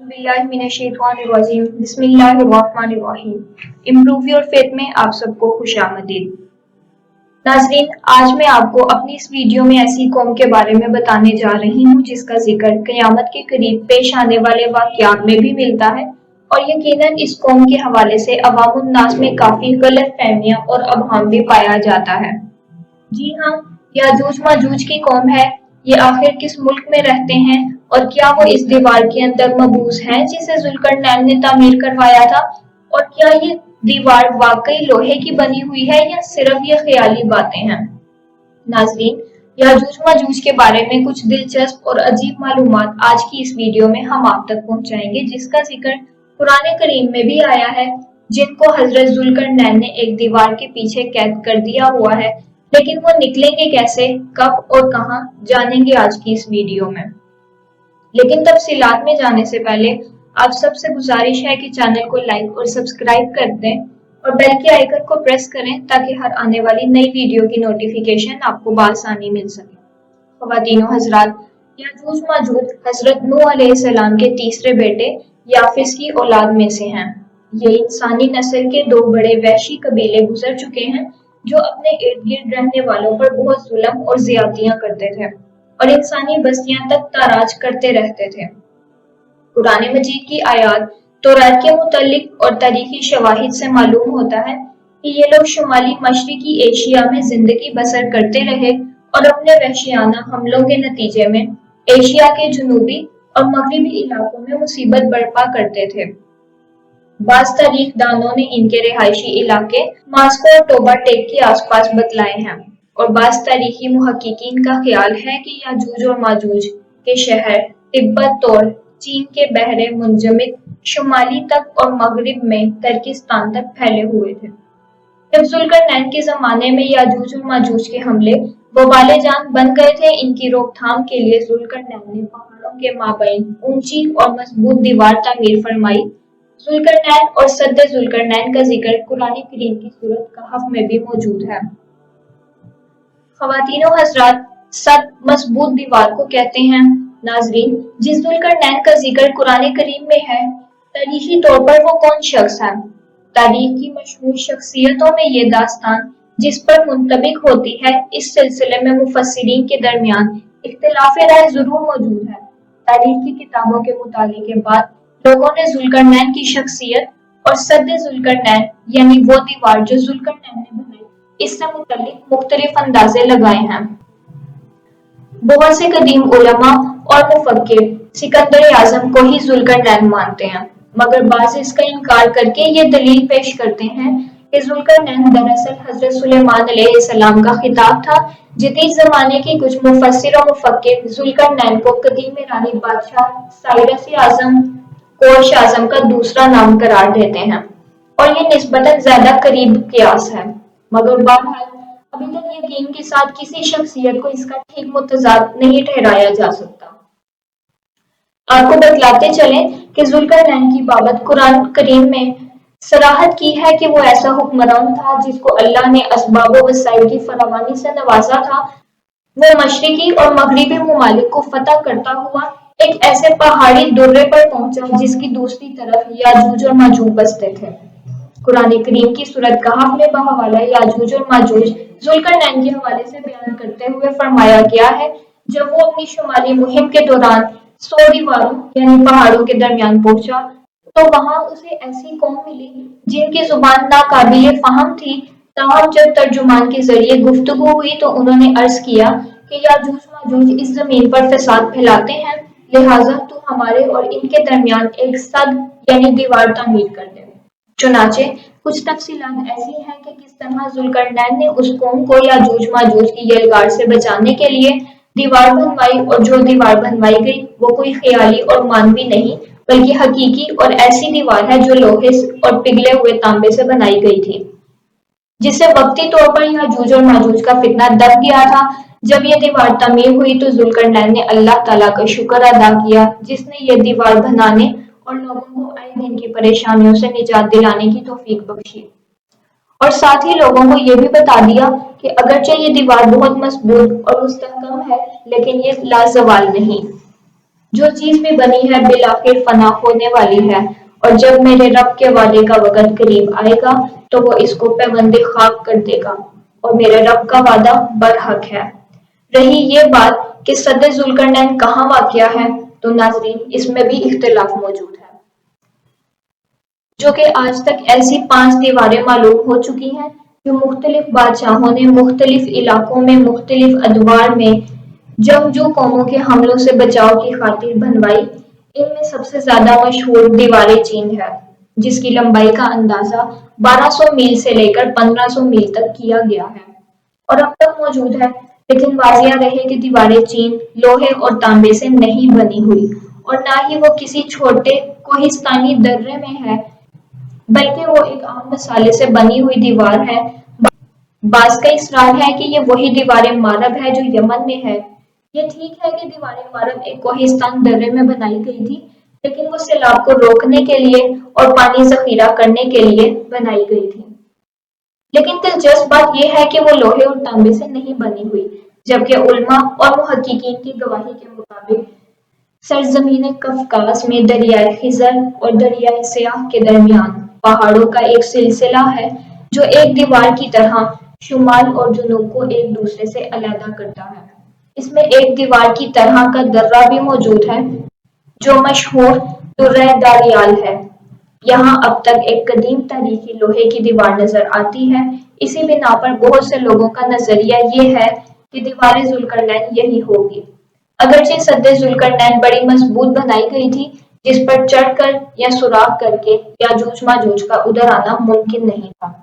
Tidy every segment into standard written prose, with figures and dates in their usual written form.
बिस्मिल्लाहिर्रहमानिर्रहीम बिस्मिल्लाहिर्रहमानिर्रहीम। Improve your faith में आप सबको खुशामदीद। नाजरीन, आज मैं आपको अपनी इस वीडियो में ऐसी कौम के बारे में बताने जा रही हूँ जिसका जिक्र क़यामत के करीब पेश आने वाले वाक़यात में भी मिलता है और यकीनन इस कौम के हवाले से अवामुन नास में काफ़ी गलत फहमियाँ और अबहाम भी पाया जाता है। जी हाँ, याजूज माजूज की कौम है। ये आखिर किस मुल्क में रहते हैं और क्या वो इस दीवार के अंदर मबूस हैं जिसे जुल्करनैन ने तामीर करवाया था, और क्या ये दीवार वाकई लोहे की बनी हुई है या सिर्फ ये ख्याली बातें हैं। नाजरीन, याजूज माजूज के बारे में कुछ दिलचस्प और अजीब मालूमात आज की इस वीडियो में हम आप तक पहुंचाएंगे, जिसका जिक्र कुरान करीम में भी आया है, जिनको हजरत जुल्करनैन ने एक दीवार के पीछे कैद कर दिया हुआ है। लेकिन वो निकलेंगे कैसे, कब और कहां, जानेंगे आज की इस वीडियो में। लेकिन तफसीलात में जाने से पहले आप सबसे गुजारिश है कि चैनल को लाइक और सब्सक्राइब कर दें और बेल के आइकन को प्रेस करें ताकि हर आने वाली नई वीडियो की नोटिफिकेशन आपको बआसानी मिल सके। ख़वातीनो हज़रात, याजूज माजूज हजरत नूह अलैहिस्सलाम के तीसरे बेटे याफिस की औलाद में से हैं। ये इंसानी नस्ल के दो बड़े वहशी कबीले गुजर चुके हैं जो अपने इर्द गिर्द रहने वालों पर बहुत जुल्म और ज्यादतियां करते थे और इंसानी बस्तियां तक ताराज करते रहते थे। कुरान मजीद की आयात तौरात के मुतालिक और तारीखी शवाहिद से मालूम होता है कि ये लोग शुमाली मशरिकी एशिया में जिंदगी बसर करते रहे और अपने वहशियाना हमलों के नतीजे में एशिया के जनूबी और मगरबी इलाकों में मुसीबत बर्पा करते थे। बाज़ तारीख दानों ने इनके रिहायशी इलाके मास्को और टोबा टेक के आसपास बतलाए हैं और बाज़ तारीखी मुहक्किकीन का ख्याल है कि याजूज और माजूज के शहर तिब्बत और चीन के बहरे मुंजमिद शुमाली तक और मगरिब में तुर्किस्तान तक फैले हुए थे। जब जुल्करनैन के जमाने में याजूज और माजूज के हमले वबाले जान बन गए थे, इनकी रोकथाम के लिए जुल्करनैन ने पहाड़ों के माबैन ऊंची और मजबूत दीवार तामीर फरमाई। जुल्करनैन और सद्दे जुल्करनैन का जिक्र कुरान करीम की सूरत कहफ में भी मौजूद है। ख़वातीनो हज़रात, सद मजबूत दीवार को कहते हैं। नाजरीन, जिस जुल्करनैन का जिक्र कुरान करीम में है, तारीखी तौर पर वो कौन शख्स है? तारीख की मशहूर शख्सियतों में ये दास्तान जिस पर मुंतबिक होती है, इस सिलसिले में मुफस्सिरीन के दरमियान इख्तिलाफ राय जरूर मौजूद है। तारीख की किताबों के मुताले के बाद लोगों ने जुल्करनैन की शख्सियत और सद्दे जुल्करनैन यानी वो दीवार जो जुल्करनैन ने बनाई, इससे मुतल्लिक मुख्तलिफ अंदाजे लगाए हैं। बहुत से कदीम उलमा और मुफक्किर सिकंदर आज़म को ही जुल्करनैन मानते हैं, मगर बाज़ इसका इनकार करके ये दलील पेश करते हैं कि जुल्करनैन दरअसल हजरत सुलेमान अलैहिस्सलाम का खिताब था। जदीद ज़माने के कुछ मुफस्सिर और मुफक्किर जुल्करनैन को कदीम ईरानी बादशाह साइरस आज़म कोश आज़म का दूसरा नाम करार देते हैं और ये निस्बतन ज्यादा करीब कियास है, मगर बहरहाल अभी तक यकीन के साथ किसी शख्सियत को इसका ठीक मुतजाद नहीं ठहराया जा सकता। आपको बतलाते चलें कि जुल्करनैन की बाबत कुरान करीम में सराहत की है कि वो ऐसा हुक्मरान था जिसको अल्लाह ने असबाब व वसाइल की फरावानी से नवाजा था। वो मशरिकी और मगरिबी मुमालिक को फतह करता हुआ एक ऐसे पहाड़ी दुर्रे पर पहुंचा जिसकी दूसरी तरफ याजूज और माजूज बसते थे। कुरान करीम की सूरत कहफ में बहवाला याजूज और माजूज जुल्करनैन के हवाले से बयान करते हुए फरमाया गया है, जब वो अपनी शुमाली मुहिम के दौरान 100 दीवारों यानी पहाड़ों के दरमियान पहुंचा तो वहां उसे ऐसी कौम मिली जिनकी जुबान नाकाबिले फहम थी। ताहम जब तर्जुमान के जरिए गुफ्तगू हुई तो उन्होंने अर्ज किया कि याजूज माजूज इस जमीन पर फसाद फैलाते हैं, लिहाजा तू हमारे और इनके दरमियान एक सद यानी दीवार तामीर कर दे। चुनाचे कुछ तफसीलात ऐसी हैं कि किस तरह जुल्करनैन ने उस कौम को याजूज माजूज की यलगार से बचाने के लिए दीवार बनवाई, और जो दीवार बनवाई गई वो कोई ख्याली और मानवी नहीं बल्कि हकीकी और ऐसी दीवार है जो लोहे और पिघले हुए तांबे से बनाई गई थी, जिससे वक्ती तौर पर याजूज और माजूज का फितना दब गया था। जब ये दीवार तामीर हुई तो जुल्करनैन ने अल्लाह ताला का शुक्र अदा किया जिसने ये दीवार बनाने और लोगों को आए दिन की परेशानियों से निजात दिलाने की तौफीक बख्शी, और साथ ही लोगों को ये भी बता दिया कि अगरचे ये दीवार बहुत मजबूत और मुस्तहकम है, लेकिन ये लाजवाल नहीं। जो चीज भी बनी है बिलाखिर फना होने वाली है, और जब मेरे रब के वादे का वक़्त करीब आएगा तो वो इसको पैबंद खाक कर देगा, और मेरे रब का वादा बरहक है। रही ये बात कि सद जुल्करनैन कहाँ वाक़या है, तो नाज़रीन इसमें भी इख्तिलाफ मौजूद है, जो कि आज तक ऐसी 5 दीवारें मालूम हो चुकी हैं जो मुख्तलिफ बादशाहों ने मुख्तलिफ इलाकों में मुख्तलिफ अदवार में जंगजू कौमों के हमलों से बचाव की खातिर बनवाई। इनमें सबसे ज्यादा मशहूर दीवार चीन है, जिसकी लंबाई का अंदाजा 1200 मील से लेकर 1500 मील तक किया गया है और अब तक मौजूद है। लेकिन वाजिया रहे कि दीवार चीन लोहे और तांबे से नहीं बनी हुई और ना ही वो किसी छोटे कोहिस्तानी दर्रे में है, बल्कि वो एक आम मसाले से बनी हुई दीवार है। बाज़ का इसरार है कि ये वही दीवार मारब है जो यमन में है। ये ठीक है कि दीवार मारब एक कोहिस्तान दर्रे में बनाई गई थी, लेकिन वो सैलाब को रोकने के लिए और पानी जखीरा करने के लिए बनाई गई थी। लेकिन दिलचस्प बात यह है कि वो लोहे और तांबे से नहीं बनी हुई, जबकि उलमा और मुहक्किकीन की गवाही के मुताबिक सरजमीन कफकास में दरियाए खिजर और दरियाए सियाह के दरमियान पहाड़ों का एक सिलसिला है जो एक दीवार की तरह शुमाल और जुनूब को एक दूसरे से अलहदा करता है। इसमें एक दीवार की तरह का दर्रा भी मौजूद है जो मशहूर दुर्र दारियाल है। यहाँ अब तक एक कदीम तारीखी लोहे की दीवार नजर आती है। इसी बिना पर बहुत से लोगों का नजरिया ये है कि दीवार जुल्करनैन यही होगी। अगरचे सद्दे जुल्करनैन बड़ी मजबूत बनाई गई थी, जिस पर चढ़कर या सुराख करके याजूज माजूज का उधर आना मुमकिन नहीं था।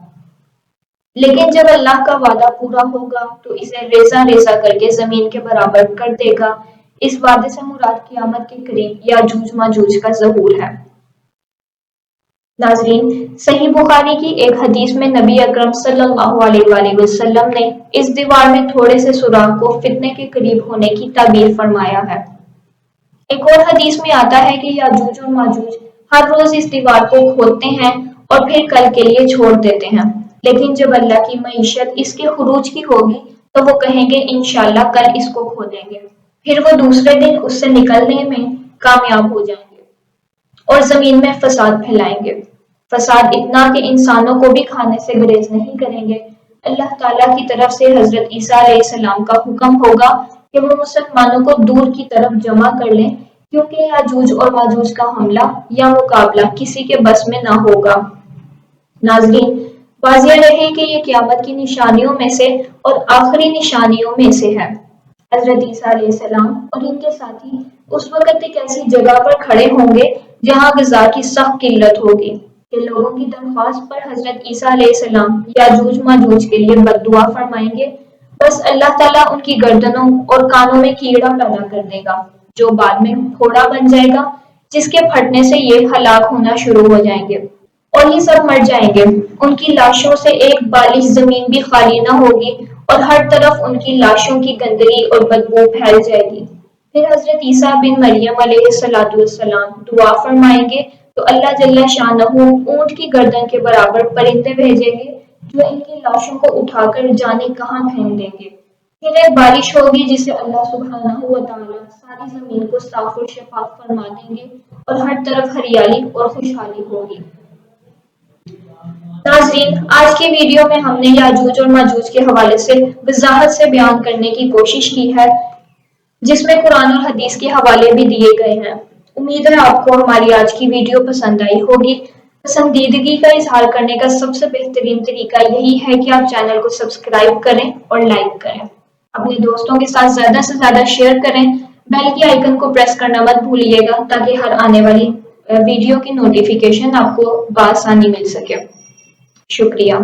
लेकिन जब अल्लाह का वादा पूरा होगा तो इसे रेजा रेजा करके जमीन के बराबर कर देगा। इस वादे से मुराद क़यामत के करीब याजूज माजूज का ज़हूर है। नाज़रीन, सही बुखारी की एक हदीस में नबी अकरम सल्लल्लाहु अलैहि वसल्लम ने इस दीवार में थोड़े से सुराख को फितने के करीब होने की ताबीर फरमाया है। एक और हदीस में आता है कि याजूज और माजूज हर रोज इस दीवार को खोदते हैं और फिर कल के लिए छोड़ देते हैं, लेकिन जब अल्लाह की मईशत इसके खुरूज की होगी तो वो कहेंगे इंशाअल्लाह कल इसको खोदेंगे। फिर वो दूसरे दिन उससे निकलने में कामयाब हो जाएंगे और जमीन में फसाद फैलाएंगे। फसाद इतना कि इंसानों को भी खाने से गुरेज नहीं करेंगे। अल्लाह ताला की तरफ से हजरत ईसा अलैहिस्सलाम का हुक्म होगा कि वो मुसलमानों को दूर की तरफ जमा कर लें, क्योंकि याजूज और माजूज का हमला या मुकाबला किसी के बस में ना होगा। नाज़रीन, वाज़िया रहे कि ये क़यामत की निशानियों में से और आखिरी निशानियों में से है। हजरत ईसा अलैहिस्सलाम और इनके साथी उस वक़्त एक ऐसी जगह पर खड़े होंगे जहाँ ग़िज़ा की सख्त किल्लत होगी कि लोगों की दरख्वास्त पर हजरत ईसा अलैहिस्सलाम याजूज माजूज के लिए बद्दुआ फरमाएंगे। बस अल्लाह ताला उनकी गर्दनों और कानों में कीड़ा पैदा कर देगा, जो बाद में फोड़ा बन जाएगा, जिसके फटने से ये हलाक होना शुरू हो जाएंगे और ये सब मर जाएंगे। उनकी लाशों से एक बालिश जमीन भी खाली न होगी और हर तरफ उनकी लाशों की गंदगी और बदबू फैल जाएगी। फिर हजरत ईसा बिन मरियम अलैहिस्सलाम दुआ फरमाएंगे तो अल्लाह जल्ला शानहू ऊंट की गर्दन के बराबर परिंदे भेजेंगे जो इनकी लाशों को उठाकर जाने कहाँ फेंक देंगे। फिर एक बारिश होगी जिसे अल्लाह सुब्हानहू व तआला सारी जमीन को साफ और शफाफ फरमा देंगे और हर तरफ हरियाली और खुशहाली होगी। नाज़रीन, आज की वीडियो में हमने याजूज और माजूज के हवाले से वजाहत से बयान करने की कोशिश की है, जिसमें कुरान और हदीस के हवाले भी दिए गए हैं। उम्मीद है आपको हमारी आज की वीडियो पसंद आई होगी। पसंदीदगी का इजहार करने का सबसे बेहतरीन तरीका यही है कि आप चैनल को सब्सक्राइब करें और लाइक करें। अपने दोस्तों के साथ ज़्यादा से ज़्यादा शेयर करें। बेल के आइकन को प्रेस करना मत भूलिएगा ताकि हर आने वाली वीडियो की नोटिफिकेशन आपको बआसानी मिल सके। शुक्रिया।